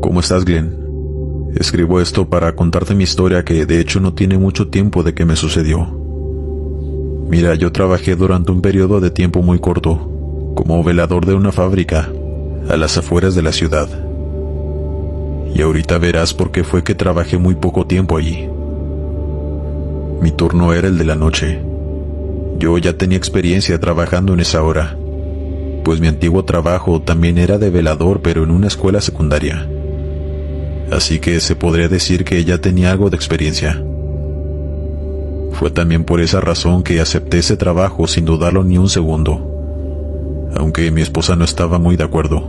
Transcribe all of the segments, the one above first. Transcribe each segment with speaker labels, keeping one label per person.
Speaker 1: ¿Cómo estás, Glenn? Escribo esto para contarte mi historia que de hecho no tiene mucho tiempo de que me sucedió. Mira, yo trabajé durante un periodo de tiempo muy corto, como velador de una fábrica, a las afueras de la ciudad. Y ahorita verás por qué fue que trabajé muy poco tiempo allí. Mi turno era el de la noche. Yo ya tenía experiencia trabajando en esa hora, pues mi antiguo trabajo también era de velador, pero en una escuela secundaria. Así que se podría decir que ya tenía algo de experiencia. Fue también por esa razón que acepté ese trabajo sin dudarlo ni un segundo, aunque mi esposa no estaba muy de acuerdo,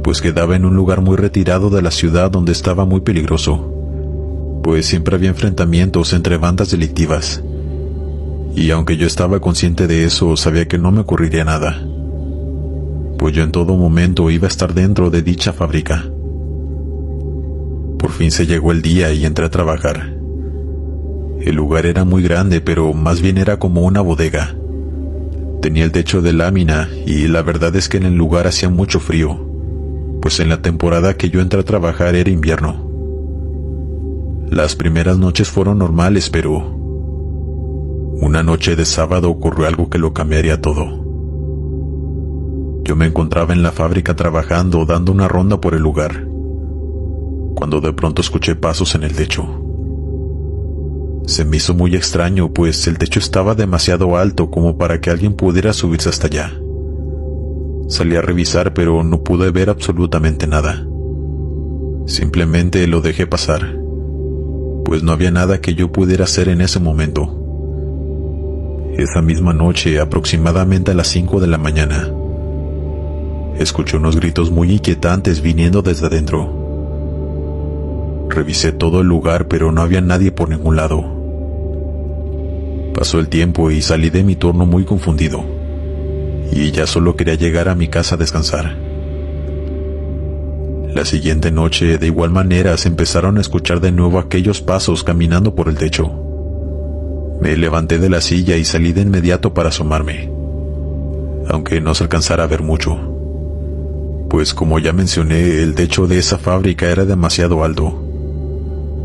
Speaker 1: pues quedaba en un lugar muy retirado de la ciudad donde estaba muy peligroso, pues siempre había enfrentamientos entre bandas delictivas. Y aunque yo estaba consciente de eso, sabía que no me ocurriría nada, pues yo en todo momento iba a estar dentro de dicha fábrica. Por fin se llegó el día y entré a trabajar. El lugar era muy grande, pero más bien era como una bodega. Tenía el techo de lámina y la verdad es que en el lugar hacía mucho frío, pues en la temporada que yo entré a trabajar era invierno. Las primeras noches fueron normales, pero una noche de sábado ocurrió algo que lo cambiaría todo. Yo me encontraba en la fábrica trabajando, dando una ronda por el lugar, cuando de pronto escuché pasos en el techo. Se me hizo muy extraño, pues el techo estaba demasiado alto como para que alguien pudiera subirse hasta allá. Salí a revisar, pero no pude ver absolutamente nada. Simplemente lo dejé pasar, pues no había nada que yo pudiera hacer en ese momento. Esa misma noche, aproximadamente a las 5 de la mañana, escuché unos gritos muy inquietantes viniendo desde adentro. Revisé todo el lugar, pero no había nadie por ningún lado. Pasó el tiempo y salí de mi turno muy confundido, y ya solo quería llegar a mi casa a descansar. La siguiente noche, de igual manera, se empezaron a escuchar de nuevo aquellos pasos caminando por el techo. Me levanté de la silla y salí de inmediato para asomarme, aunque no se alcanzara a ver mucho, pues como ya mencioné, el techo de esa fábrica era demasiado alto.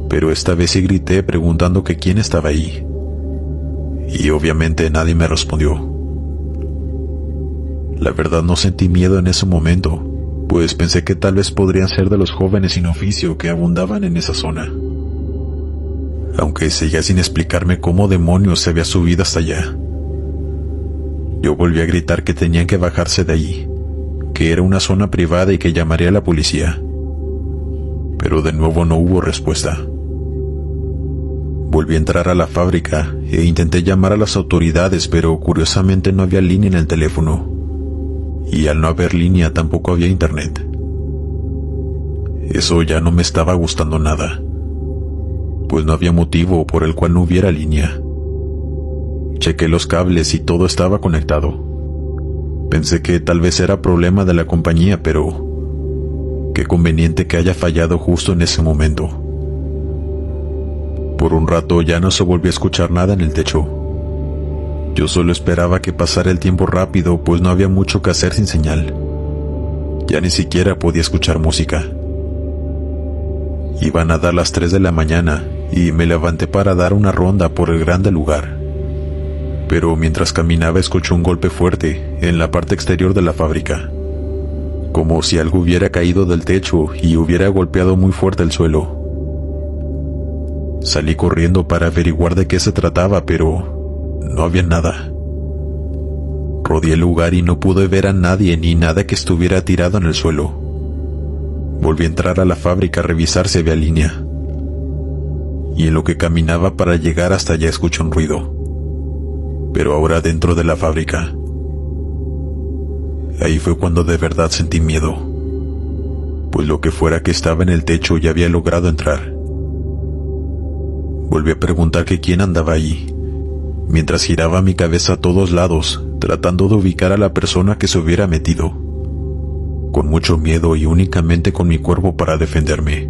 Speaker 1: Pero esta vez sí grité preguntando que quién estaba ahí, y obviamente nadie me respondió. La verdad no sentí miedo en ese momento, pues pensé que tal vez podrían ser de los jóvenes sin oficio que abundaban en esa zona, aunque seguía sin explicarme cómo demonios se había subido hasta allá. Yo volví a gritar que tenían que bajarse de allí, que era una zona privada y que llamaría a la policía, pero de nuevo no hubo respuesta. Volví a entrar a la fábrica e intenté llamar a las autoridades, pero curiosamente no había línea en el teléfono, y al no haber línea tampoco había internet. Eso ya no me estaba gustando nada, pues no había motivo por el cual no hubiera línea. Chequé los cables y todo estaba conectado. Pensé que tal vez era problema de la compañía, pero qué conveniente que haya fallado justo en ese momento. Por un rato ya no se volvió a escuchar nada en el techo. Yo solo esperaba que pasara el tiempo rápido, pues no había mucho que hacer sin señal. Ya ni siquiera podía escuchar música. Iban a dar las 3 de la mañana y me levanté para dar una ronda por el grande lugar. Pero mientras caminaba escuché un golpe fuerte en la parte exterior de la fábrica, como si algo hubiera caído del techo y hubiera golpeado muy fuerte el suelo. Salí corriendo para averiguar de qué se trataba, pero no había nada. Rodeé el lugar y no pude ver a nadie ni nada que estuviera tirado en el suelo. Volví a entrar a la fábrica a revisar si había línea, y en lo que caminaba para llegar hasta allá escuché un ruido, pero ahora dentro de la fábrica. Ahí fue cuando de verdad sentí miedo, pues lo que fuera que estaba en el techo ya había logrado entrar. Volví a preguntar que quién andaba ahí, mientras giraba mi cabeza a todos lados, tratando de ubicar a la persona que se hubiera metido, con mucho miedo y únicamente con mi cuerpo para defenderme,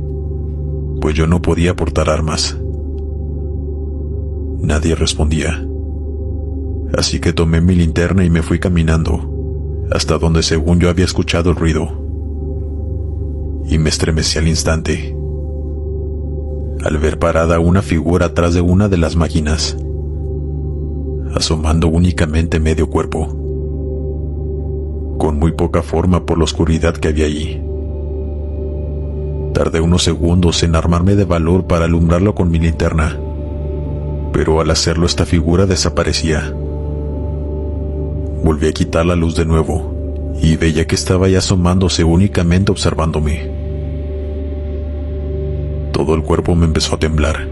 Speaker 1: pues yo no podía portar armas. Nadie respondía, así que tomé mi linterna y me fui caminando hasta donde según yo había escuchado el ruido. y me estremecí al instante al ver parada una figura atrás de una de las máquinas, asomando únicamente medio cuerpo, con muy poca forma por la oscuridad que había allí. Tardé unos segundos en armarme de valor para alumbrarlo con mi linterna, pero al hacerlo esta figura desaparecía. Volví a quitar la luz de nuevo y veía que estaba ya asomándose únicamente observándome. Todo el cuerpo me empezó a temblar,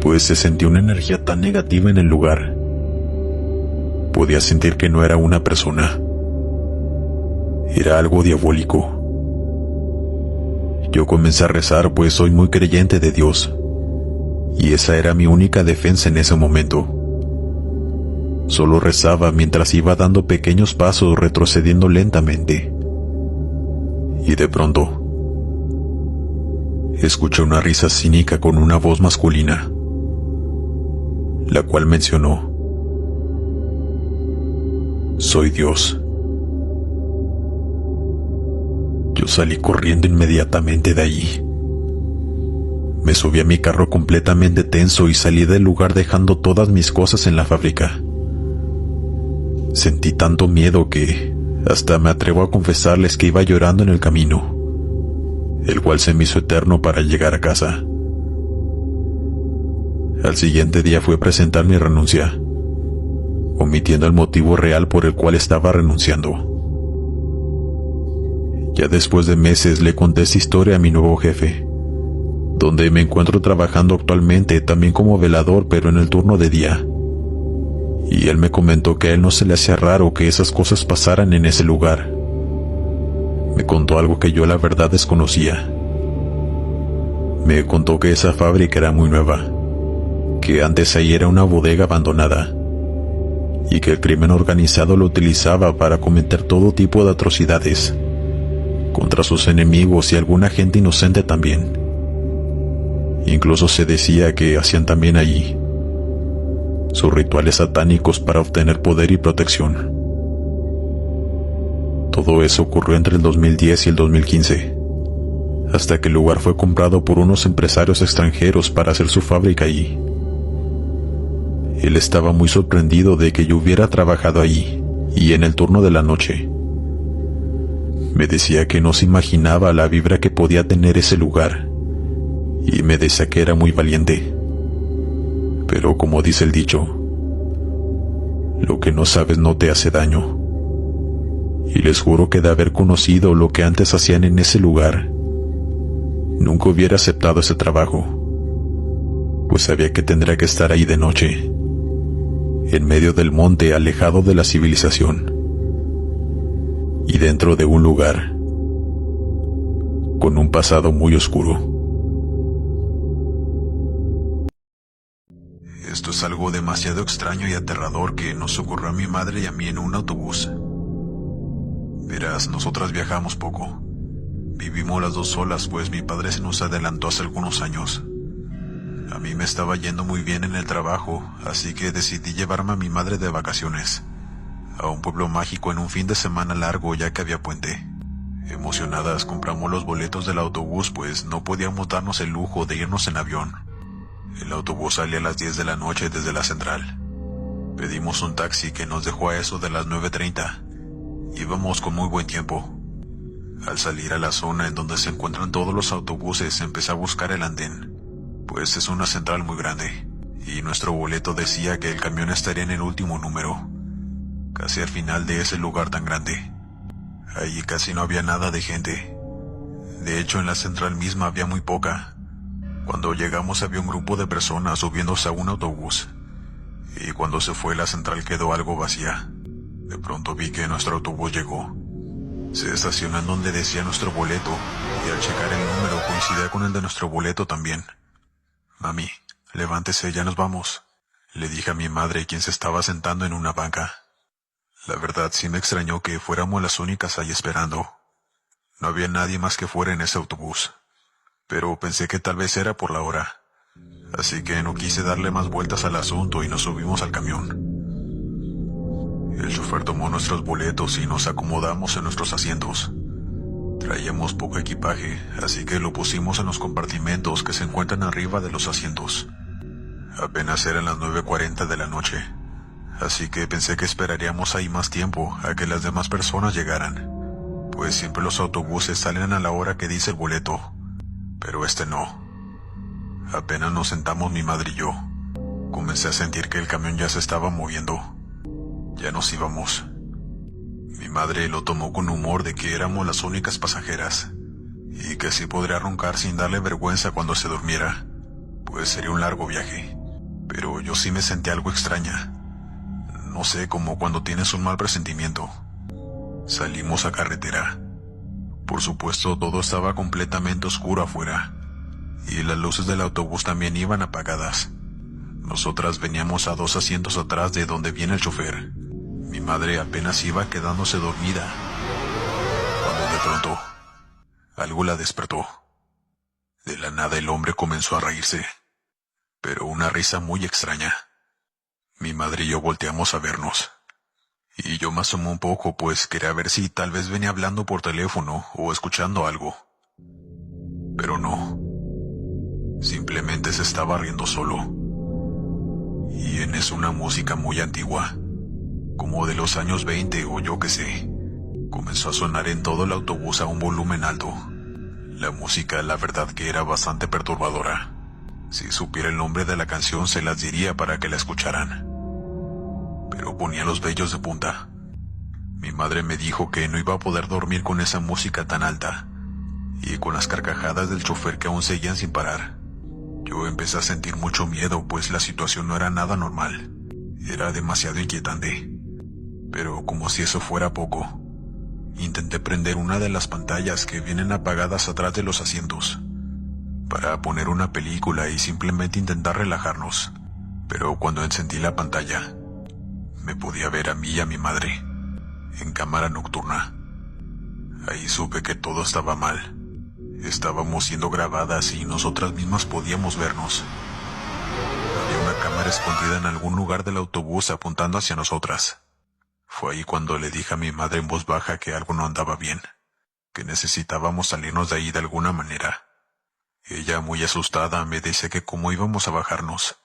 Speaker 1: pues se sentía una energía tan negativa en el lugar. Podía sentir que no era una persona. Era algo diabólico. Yo comencé a rezar, pues soy muy creyente de Dios, y esa era mi única defensa en ese momento. Solo rezaba mientras iba dando pequeños pasos, retrocediendo lentamente. Y de pronto, escuché una risa cínica con una voz masculina, la cual mencionó: "Soy Dios". Yo salí corriendo inmediatamente de allí. Me subí a mi carro completamente tenso y salí del lugar dejando todas mis cosas en la fábrica. Sentí tanto miedo que hasta me atrevo a confesarles que iba llorando en el camino, el cual se me hizo eterno para llegar a casa. Al siguiente día fui a presentar mi renuncia, omitiendo el motivo real por el cual estaba renunciando. Ya después de meses le conté esta historia a mi nuevo jefe, donde me encuentro trabajando actualmente también como velador, pero en el turno de día. Y él me comentó que a él no se le hacía raro que esas cosas pasaran en ese lugar. Me contó algo que yo la verdad desconocía. Me contó que esa fábrica era muy nueva, que antes ahí era una bodega abandonada, y que el crimen organizado lo utilizaba para cometer todo tipo de atrocidades contra sus enemigos y alguna gente inocente también. Incluso se decía que hacían también allí sus rituales satánicos para obtener poder y protección. Todo eso ocurrió entre el 2010 y el 2015, hasta que el lugar fue comprado por unos empresarios extranjeros para hacer su fábrica allí. Él estaba muy sorprendido de que yo hubiera trabajado allí y en el turno de la noche. Me decía que no se imaginaba la vibra que podía tener ese lugar, y me decía que era muy valiente. Pero como dice el dicho, lo que no sabes no te hace daño. Y les juro que de haber conocido lo que antes hacían en ese lugar, nunca hubiera aceptado ese trabajo, pues sabía que tendría que estar ahí de noche, en medio del monte, alejado de la civilización, y dentro de un lugar con un pasado muy oscuro. Esto es algo demasiado extraño y aterrador que nos ocurrió a mi madre y a mí en un autobús. Verás, nosotras viajamos poco. Vivimos las dos solas, pues mi padre se nos adelantó hace algunos años. A mí me estaba yendo muy bien en el trabajo, así que decidí llevarme a mi madre de vacaciones a un pueblo mágico en un fin de semana largo, ya que había puente. Emocionadas compramos los boletos del autobús, pues no podíamos darnos el lujo de irnos en avión. El autobús salía a las 10 de la noche desde la central. Pedimos un taxi que nos dejó a eso de las 9:30. Íbamos con muy buen tiempo. Al salir a la zona en donde se encuentran todos los autobuses, empecé a buscar el andén, pues es una central muy grande, y nuestro boleto decía que el camión estaría en el último número, casi al final de ese lugar tan grande. Allí casi no había nada de gente. De hecho, en la central misma había muy poca. Cuando llegamos había un grupo de personas subiéndose a un autobús, y cuando se fue la central quedó algo vacía. De pronto vi que nuestro autobús llegó. Se estacionó en donde decía nuestro boleto, y al checar el número coincidía con el de nuestro boleto también. «Mami, levántese, ya nos vamos», le dije a mi madre, quien se estaba sentando en una banca. La verdad sí me extrañó que fuéramos las únicas ahí esperando. No había nadie más que fuera en ese autobús, pero pensé que tal vez era por la hora, así que no quise darle más vueltas al asunto y nos subimos al camión. El chofer tomó nuestros boletos y nos acomodamos en nuestros asientos. Traíamos poco equipaje, así que lo pusimos en los compartimentos que se encuentran arriba de los asientos. Apenas eran las 9:40 de la noche, así que pensé que esperaríamos ahí más tiempo a que las demás personas llegaran, pues siempre los autobuses salen a la hora que dice el boleto, pero este no. Apenas nos sentamos mi madre y yo, comencé a sentir que el camión ya se estaba moviendo. Ya nos íbamos. Mi madre lo tomó con humor de que éramos las únicas pasajeras, y que sí podría roncar sin darle vergüenza cuando se durmiera, pues sería un largo viaje. Pero yo sí me sentí algo extraña. No sé, como cuando tienes un mal presentimiento. Salimos a carretera. Por supuesto, todo estaba completamente oscuro afuera, y las luces del autobús también iban apagadas. Nosotras veníamos a 2 asientos atrás de donde viene el chofer. Mi madre apenas iba quedándose dormida, cuando de pronto algo la despertó. De la nada el hombre comenzó a reírse, pero una risa muy extraña. Mi madre y yo volteamos a vernos, y yo me asomé un poco, pues quería ver si tal vez venía hablando por teléfono o escuchando algo. Pero no, simplemente se estaba riendo solo. Y en eso una música muy antigua, como de los años 20 o yo qué sé, comenzó a sonar en todo el autobús a un volumen alto. La música, la verdad que era bastante perturbadora. Si supiera el nombre de la canción se las diría para que la escucharan, pero ponía los vellos de punta. Mi madre me dijo que no iba a poder dormir con esa música tan alta, y con las carcajadas del chofer que aún seguían sin parar. Yo empecé a sentir mucho miedo, pues la situación no era nada normal. Era demasiado inquietante. Pero como si eso fuera poco, intenté prender una de las pantallas que vienen apagadas atrás de los asientos, para poner una película y simplemente intentar relajarnos. Pero cuando encendí la pantalla, me podía ver a mí y a mi madre, en cámara nocturna. Ahí supe que todo estaba mal. Estábamos siendo grabadas y nosotras mismas podíamos vernos. Había una cámara escondida en algún lugar del autobús apuntando hacia nosotras. Fue ahí cuando le dije a mi madre en voz baja que algo no andaba bien, que necesitábamos salirnos de ahí de alguna manera. Ella, muy asustada, me dice que cómo íbamos a bajarnos,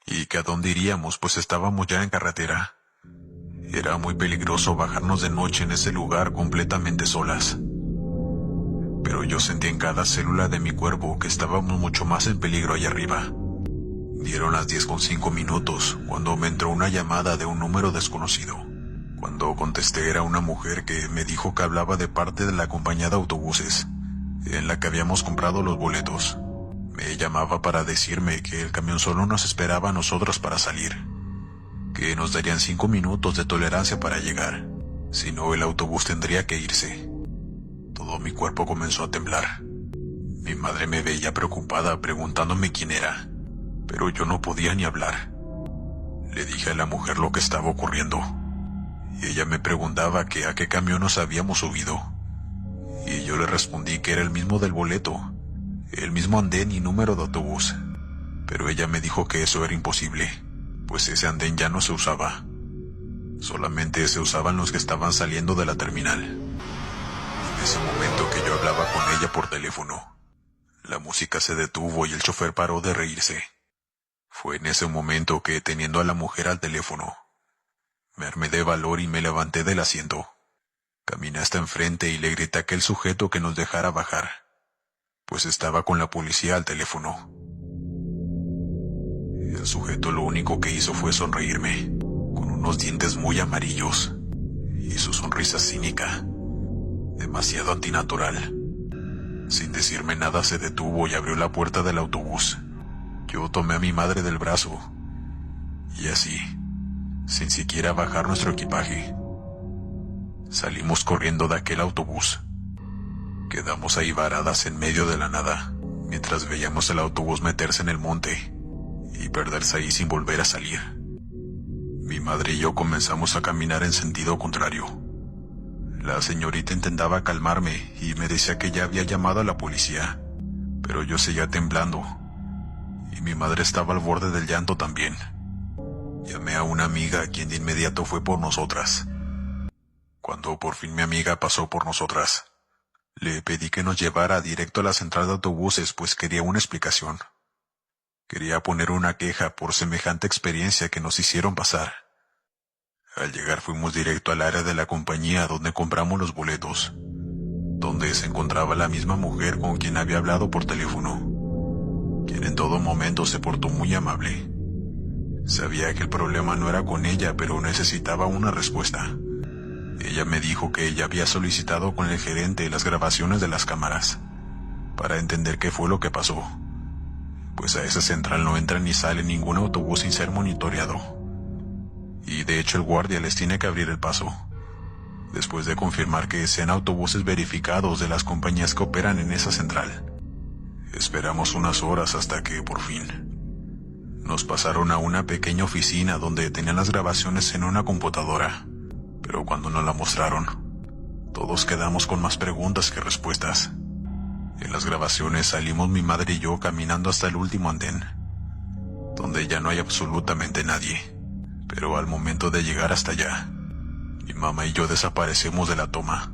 Speaker 1: y que a dónde iríamos, pues estábamos ya en carretera. Era muy peligroso bajarnos de noche en ese lugar completamente solas. Pero yo sentí en cada célula de mi cuerpo que estábamos mucho más en peligro allá arriba. Dieron las 10:05 cuando me entró una llamada de un número desconocido. Cuando contesté era una mujer que me dijo que hablaba de parte de la compañía de autobuses, en la que habíamos comprado los boletos. Me llamaba para decirme que el camión solo nos esperaba a nosotros para salir, que nos darían 5 minutos de tolerancia para llegar, si no el autobús tendría que irse. Todo mi cuerpo comenzó a temblar. Mi madre me veía preocupada preguntándome quién era, pero yo no podía ni hablar. Le dije a la mujer lo que estaba ocurriendo, y ella me preguntaba que a qué camión nos habíamos subido, y yo le respondí que era el mismo del boleto, el mismo andén y número de autobús, pero ella me dijo que eso era imposible, pues ese andén ya no se usaba. Solamente se usaban los que estaban saliendo de la terminal. En ese momento que yo hablaba con ella por teléfono, la música se detuvo y el chofer paró de reírse. Fue en ese momento que, teniendo a la mujer al teléfono, me armé de valor y me levanté del asiento. Caminé hasta enfrente y le grité a aquel sujeto que nos dejara bajar, pues estaba con la policía al teléfono. El sujeto lo único que hizo fue sonreírme, con unos dientes muy amarillos, y su sonrisa cínica, demasiado antinatural. Sin decirme nada se detuvo y abrió la puerta del autobús. Yo tomé a mi madre del brazo, y así, sin siquiera bajar nuestro equipaje, salimos corriendo de aquel autobús. Quedamos ahí varadas en medio de la nada, mientras veíamos el autobús meterse en el monte y perderse ahí sin volver a salir. Mi madre y yo comenzamos a caminar en sentido contrario. La señorita intentaba calmarme y me decía que ya había llamado a la policía, pero yo seguía temblando, y mi madre estaba al borde del llanto también. Llamé a una amiga, quien de inmediato fue por nosotras. Cuando por fin mi amiga pasó por nosotras, Le pedí que nos llevara directo a la central de autobuses, pues quería una explicación. Quería poner una queja por semejante experiencia que nos hicieron pasar. Al llegar fuimos directo al área de la compañía donde compramos los boletos, donde se encontraba la misma mujer con quien había hablado por teléfono, quien en todo momento se portó muy amable. Sabía que el problema no era con ella, pero necesitaba una respuesta. Ella me dijo que ella había solicitado con el gerente las grabaciones de las cámaras, para entender qué fue lo que pasó, pues a esa central no entra ni sale ningún autobús sin ser monitoreado. Y de hecho el guardia les tiene que abrir el paso, después de confirmar que sean autobuses verificados de las compañías que operan en esa central. Esperamos unas horas hasta que, por fin, nos pasaron a una pequeña oficina donde tenían las grabaciones en una computadora, pero cuando nos la mostraron, todos quedamos con más preguntas que respuestas. En las grabaciones salimos mi madre y yo caminando hasta el último andén, donde ya no hay absolutamente nadie, pero al momento de llegar hasta allá, mi mamá y yo desaparecemos de la toma,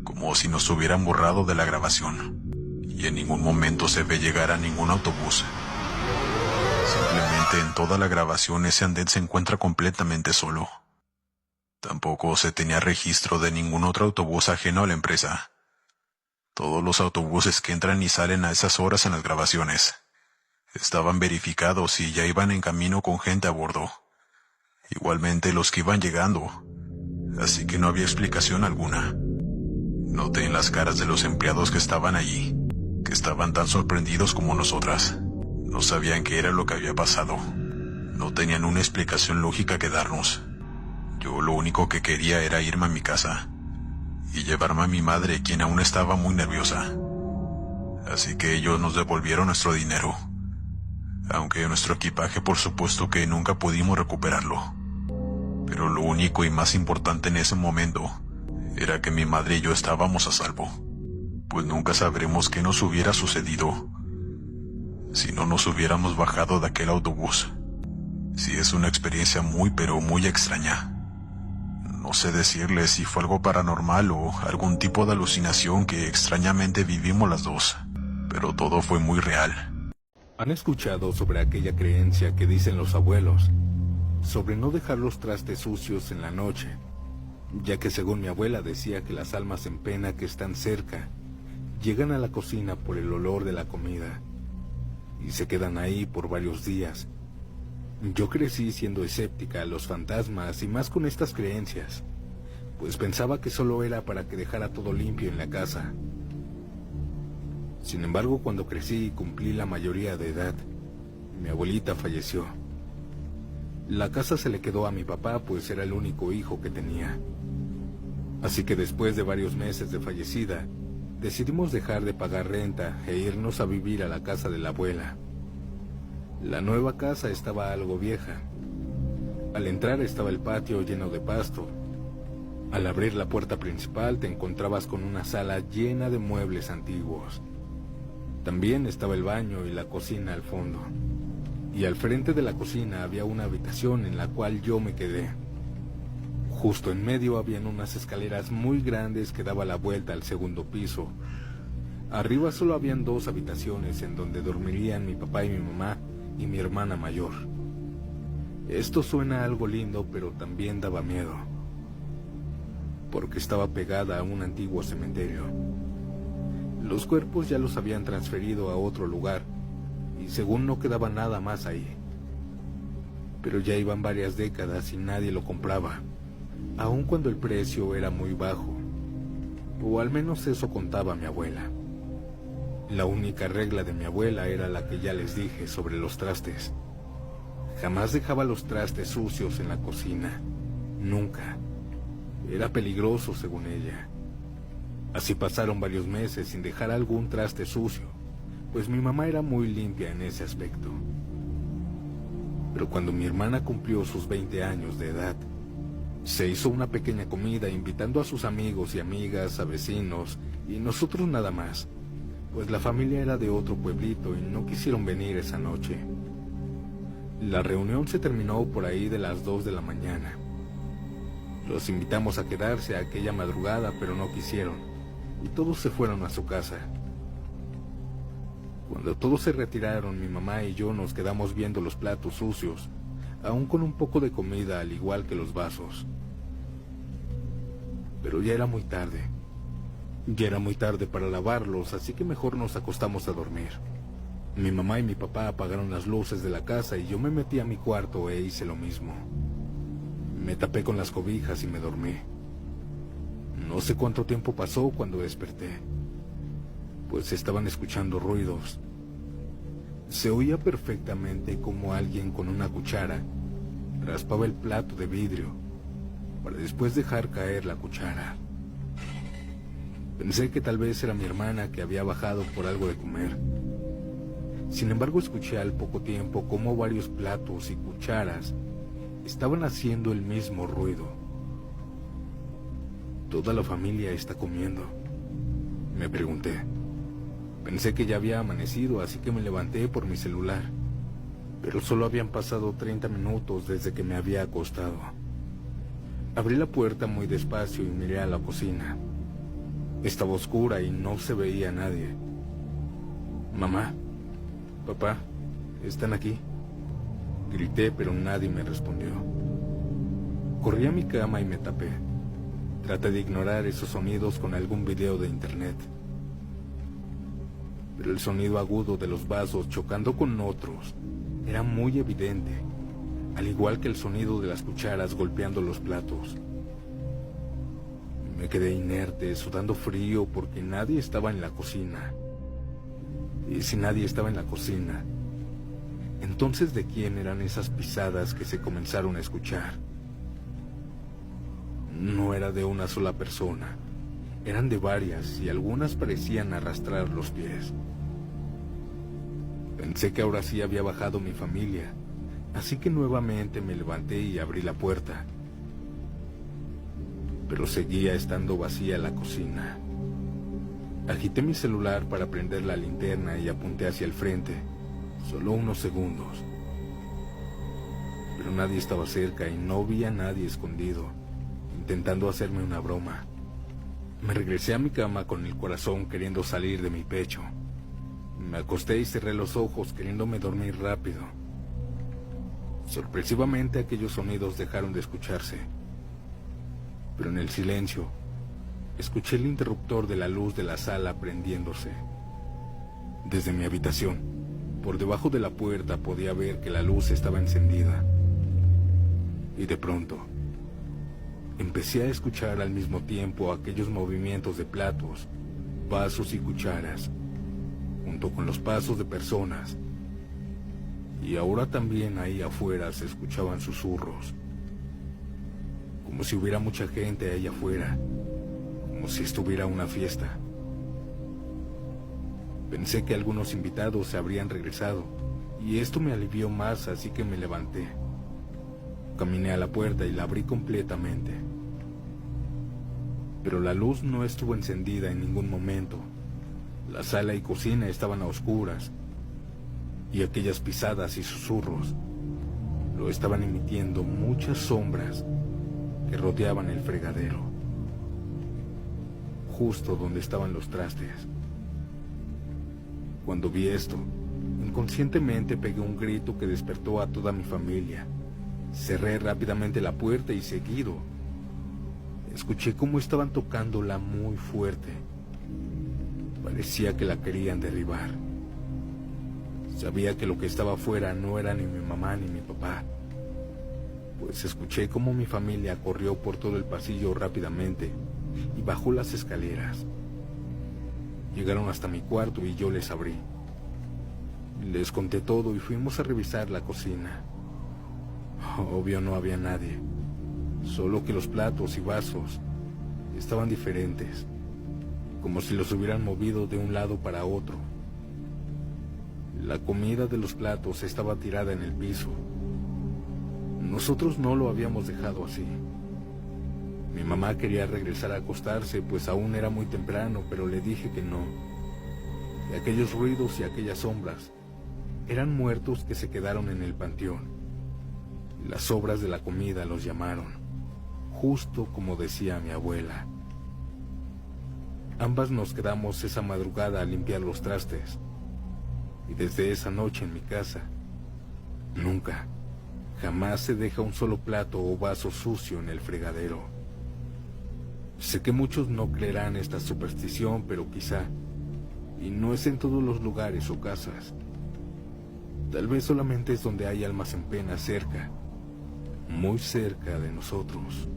Speaker 1: como si nos hubieran borrado de la grabación, y en ningún momento se ve llegar a ningún autobús. Simplemente en toda la grabación ese andén se encuentra completamente solo. Tampoco se tenía registro de ningún otro autobús ajeno a la empresa. Todos los autobuses que entran y salen a esas horas en las grabaciones estaban verificados y ya iban en camino con gente a bordo. Igualmente los que iban llegando, así que no había explicación alguna. Noté en las caras de los empleados que estaban allí, que estaban tan sorprendidos como nosotras. No sabían qué era lo que había pasado. No tenían una explicación lógica que darnos. Yo lo único que quería era irme a mi casa y llevarme a mi madre, quien aún estaba muy nerviosa. Así que ellos nos devolvieron nuestro dinero, aunque nuestro equipaje por supuesto que nunca pudimos recuperarlo. Pero lo único y más importante en ese momento era que mi madre y yo estábamos a salvo, pues nunca sabremos qué nos hubiera sucedido si no nos hubiéramos bajado de aquel autobús. Sí, es una experiencia muy pero muy extraña. No sé decirle si fue algo paranormal o algún tipo de alucinación que extrañamente vivimos las dos, pero todo fue muy real.
Speaker 2: ¿Han escuchado sobre aquella creencia que dicen los abuelos, sobre no dejar los trastes sucios en la noche, ya que según mi abuela decía que las almas en pena que están cerca llegan a la cocina por el olor de la comida y se quedan ahí por varios días? Yo crecí siendo escéptica a los fantasmas y más con estas creencias, pues pensaba que solo era para que dejara todo limpio en la casa. Sin embargo, cuando crecí y cumplí la mayoría de edad, mi abuelita falleció. La casa se le quedó a mi papá, pues era el único hijo que tenía. Así que después de varios meses de fallecida, decidimos dejar de pagar renta e irnos a vivir a la casa de la abuela. La nueva casa estaba algo vieja. Al entrar estaba el patio lleno de pasto. Al abrir la puerta principal te encontrabas con una sala llena de muebles antiguos. También estaba el baño y la cocina al fondo. Y al frente de la cocina había una habitación en la cual yo me quedé. Justo en medio habían unas escaleras muy grandes que daban la vuelta al segundo piso. Arriba solo habían 2 habitaciones en donde dormirían mi papá y mi mamá y mi hermana mayor. Esto suena algo lindo, pero también daba miedo, porque estaba pegada a un antiguo cementerio. Los cuerpos ya los habían transferido a otro lugar, y según no quedaba nada más ahí. Pero ya iban varias décadas y nadie lo compraba, aun cuando el precio era muy bajo, o al menos eso contaba mi abuela. La única regla de mi abuela era la que ya les dije sobre los trastes. Jamás dejaba los trastes sucios en la cocina. Nunca. Era peligroso, según ella. Así pasaron varios meses sin dejar algún traste sucio, pues mi mamá era muy limpia en ese aspecto. Pero cuando mi hermana cumplió sus 20 años de edad, se hizo una pequeña comida invitando a sus amigos y amigas, a vecinos y nosotros nada más, pues la familia era de otro pueblito y no quisieron venir esa noche. La reunión se terminó por ahí de las 2 de la mañana. Los invitamos a quedarse aquella madrugada, pero no quisieron. y todos se fueron a su casa. Cuando todos se retiraron, mi mamá y yo nos quedamos viendo los platos sucios, aún con un poco de comida al igual que los vasos. Pero ya era muy tarde. Ya era muy tarde para lavarlos, así que mejor nos acostamos a dormir. Mi mamá y mi papá apagaron las luces de la casa y yo me metí a mi cuarto e hice lo mismo. Me tapé con las cobijas y me dormí. No sé cuánto tiempo pasó cuando desperté, pues estaban escuchando ruidos. Se oía perfectamente como alguien con una cuchara raspaba el plato de vidrio para después dejar caer la cuchara. Pensé que tal vez era mi hermana que había bajado por algo de comer. Sin embargo, escuché al poco tiempo cómo varios platos y cucharas estaban haciendo el mismo ruido. ¿Toda la familia está comiendo?, me pregunté. Pensé que ya había amanecido, así que me levanté por mi celular, pero solo habían pasado 30 minutos desde que me había acostado. Abrí la puerta muy despacio y miré a la cocina. Estaba oscura y no se veía a nadie. Mamá, papá, ¿están aquí?, grité, pero nadie me respondió. Corrí a mi cama y me tapé. Traté de ignorar esos sonidos con algún video de internet. Pero el sonido agudo de los vasos chocando con otros era muy evidente, al igual que el sonido de las cucharas golpeando los platos. Me quedé inerte, sudando frío porque nadie estaba en la cocina. Y si nadie estaba en la cocina, entonces ¿de quién eran esas pisadas que se comenzaron a escuchar? No era de una sola persona, eran de varias y algunas parecían arrastrar los pies. Pensé que ahora sí había bajado mi familia, así que nuevamente me levanté y abrí la puerta. Pero seguía estando vacía la cocina. Agité mi celular para prender la linterna y apunté hacia el frente, solo unos segundos. Pero nadie estaba cerca y no vi a nadie escondido, intentando hacerme una broma. Me regresé a mi cama con el corazón queriendo salir de mi pecho. Me acosté y cerré los ojos queriéndome dormir rápido. Sorpresivamente aquellos sonidos dejaron de escucharse. Pero en el silencio, escuché el interruptor de la luz de la sala prendiéndose. Desde mi habitación, por debajo de la puerta podía ver que la luz estaba encendida. Y de pronto, empecé a escuchar al mismo tiempo aquellos movimientos de platos, vasos y cucharas, junto con los pasos de personas. Y ahora también ahí afuera se escuchaban susurros, como si hubiera mucha gente ahí afuera, como si estuviera una fiesta. Pensé que algunos invitados se habrían regresado, y esto me alivió más, así que me levanté. Caminé a la puerta y la abrí completamente. Pero la luz no estuvo encendida en ningún momento. La sala y cocina estaban a oscuras, y aquellas pisadas y susurros lo estaban emitiendo muchas sombras que rodeaban el fregadero, justo donde estaban los trastes. Cuando vi esto, inconscientemente pegué un grito que despertó a toda mi familia. Cerré rápidamente la puerta y seguido escuché cómo estaban tocándola muy fuerte. Parecía que la querían derribar. Sabía que lo que estaba afuera no era ni mi mamá ni mi papá, pues escuché cómo mi familia corrió por todo el pasillo rápidamente y bajó las escaleras. Llegaron hasta mi cuarto y yo les abrí. Les conté todo y fuimos a revisar la cocina. Obvio no había nadie, solo que los platos y vasos estaban diferentes, como si los hubieran movido de un lado para otro. La comida de los platos estaba tirada en el piso. Nosotros no lo habíamos dejado así. Mi mamá quería regresar a acostarse, pues aún era muy temprano, pero le dije que no. Y aquellos ruidos y aquellas sombras eran muertos que se quedaron en el panteón. Las sobras de la comida los llamaron, justo como decía mi abuela. Ambas nos quedamos esa madrugada a limpiar los trastes. Y desde esa noche en mi casa, nunca, jamás se deja un solo plato o vaso sucio en el fregadero. Sé que muchos no creerán esta superstición, pero quizá, y no es en todos los lugares o casas. Tal vez solamente es donde hay almas en pena cerca, muy cerca de nosotros.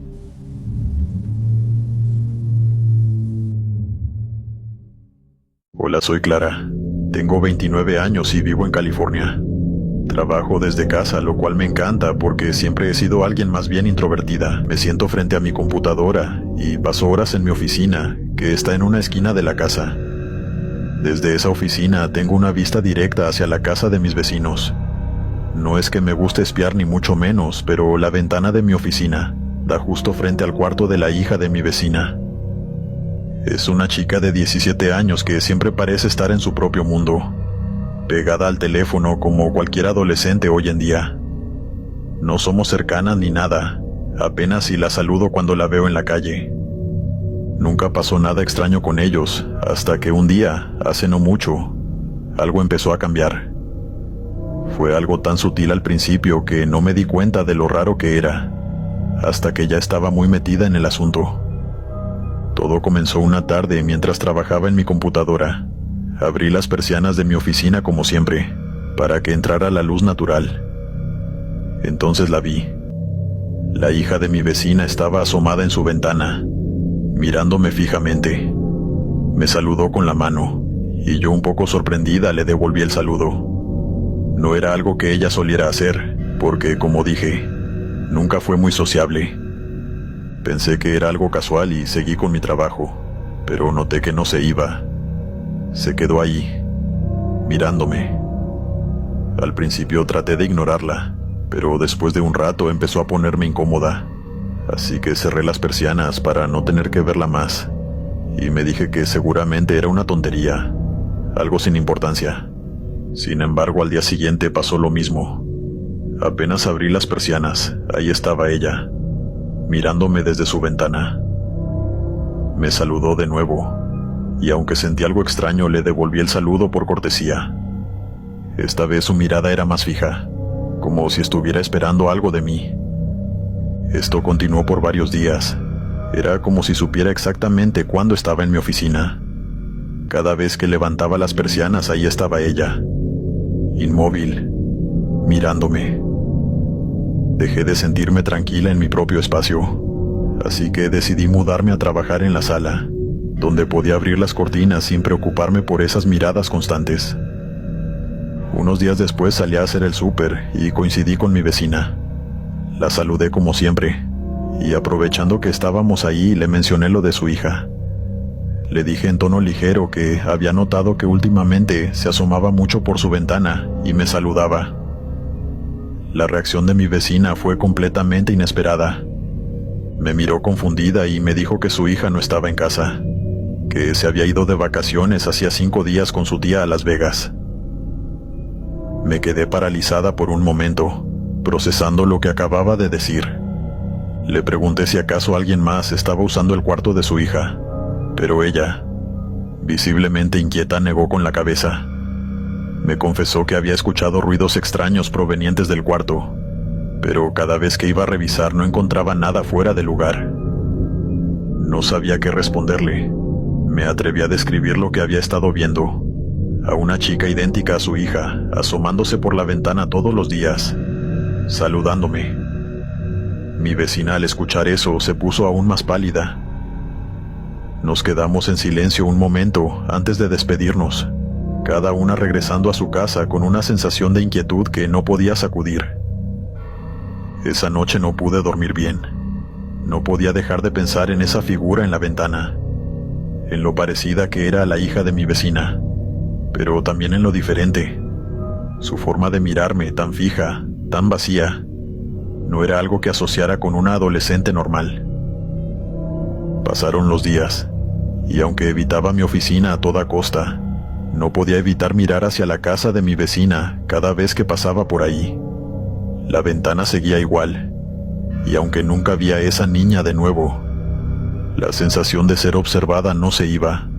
Speaker 1: Hola, soy Clara. Tengo 29 años y vivo en California. Trabajo desde casa, lo cual me encanta porque siempre he sido alguien más bien introvertida. Me siento frente a mi computadora y paso horas en mi oficina, que está en una esquina de la casa. Desde esa oficina tengo una vista directa hacia la casa de mis vecinos. No es que me guste espiar ni mucho menos, pero la ventana de mi oficina da justo frente al cuarto de la hija de mi vecina. Es una chica de 17 años que siempre parece estar en su propio mundo, pegada al teléfono como cualquier adolescente hoy en día. No somos cercanas ni nada, apenas si la saludo cuando la veo en la calle. Nunca pasó nada extraño con ellos, hasta que un día, hace no mucho, algo empezó a cambiar. Fue algo tan sutil al principio que no me di cuenta de lo raro que era, hasta que ya estaba muy metida en el asunto. Todo comenzó una tarde mientras trabajaba en mi computadora. Abrí las persianas de mi oficina como siempre, para que entrara la luz natural. Entonces la vi. La hija de mi vecina estaba asomada en su ventana, mirándome fijamente. Me saludó con la mano, y yo un poco sorprendida le devolví el saludo. No era algo que ella soliera hacer, porque, como dije, nunca fue muy sociable. Pensé que era algo casual y seguí con mi trabajo, pero noté que no se iba. Se quedó ahí, mirándome. Al principio traté de ignorarla, pero después de un rato empezó a ponerme incómoda, así que cerré las persianas para no tener que verla más, y me dije que seguramente era una tontería, algo sin importancia. Sin embargo, al día siguiente pasó lo mismo. Apenas abrí las persianas, ahí estaba ella, mirándome desde su ventana. Me saludó de nuevo, y aunque sentí algo extraño, le devolví el saludo por cortesía. Esta vez su mirada era más fija, como si estuviera esperando algo de mí. Esto continuó por varios días. Era como si supiera exactamente cuándo estaba en mi oficina. Cada vez que levantaba las persianas, ahí estaba ella, inmóvil, mirándome. Dejé de sentirme tranquila en mi propio espacio, así que decidí mudarme a trabajar en la sala, donde podía abrir las cortinas sin preocuparme por esas miradas constantes. Unos días después salí a hacer el súper y coincidí con mi vecina. La saludé como siempre, y aprovechando que estábamos ahí, le mencioné lo de su hija. Le dije en tono ligero que había notado que últimamente se asomaba mucho por su ventana y me saludaba. La reacción de mi vecina fue completamente inesperada. Me miró confundida y me dijo que su hija no estaba en casa, que se había ido de vacaciones hacía 5 días con su tía a Las Vegas. Me quedé paralizada por un momento, procesando lo que acababa de decir. Le pregunté si acaso alguien más estaba usando el cuarto de su hija, pero ella, visiblemente inquieta, negó con la cabeza. Me confesó que había escuchado ruidos extraños provenientes del cuarto, pero cada vez que iba a revisar no encontraba nada fuera de lugar. No sabía qué responderle. Me atreví a describir lo que había estado viendo, a una chica idéntica a su hija, asomándose por la ventana todos los días, saludándome. Mi vecina, al escuchar eso, se puso aún más pálida. Nos quedamos en silencio un momento antes de despedirnos, cada una regresando a su casa con una sensación de inquietud que no podía sacudir. Esa noche no pude dormir bien. No podía dejar de pensar en esa figura en la ventana, en lo parecida que era a la hija de mi vecina, pero también en lo diferente. Su forma de mirarme, tan fija, tan vacía, no era algo que asociara con una adolescente normal. Pasaron los días, y aunque evitaba mi oficina a toda costa, no podía evitar mirar hacia la casa de mi vecina cada vez que pasaba por ahí. La ventana seguía igual, y aunque nunca vi a esa niña de nuevo, la sensación de ser observada no se iba.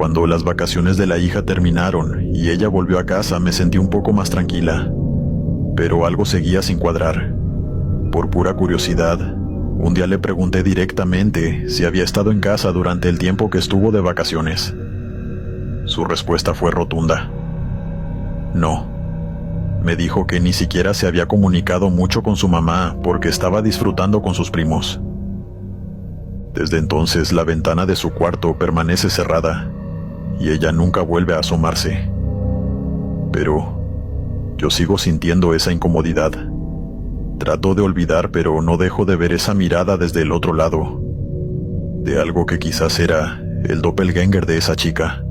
Speaker 1: Cuando las vacaciones de la hija terminaron y ella volvió a casa, me sentí un poco más tranquila, pero algo seguía sin cuadrar. Por pura curiosidad, un día le pregunté directamente si había estado en casa durante el tiempo que estuvo de vacaciones. Su respuesta fue rotunda. No. Me dijo que ni siquiera se había comunicado mucho con su mamá porque estaba disfrutando con sus primos. Desde entonces la ventana de su cuarto permanece cerrada y ella nunca vuelve a asomarse. Pero yo sigo sintiendo esa incomodidad. Trato de olvidar, pero no dejo de ver esa mirada desde el otro lado, de algo que quizás era el doppelganger de esa chica.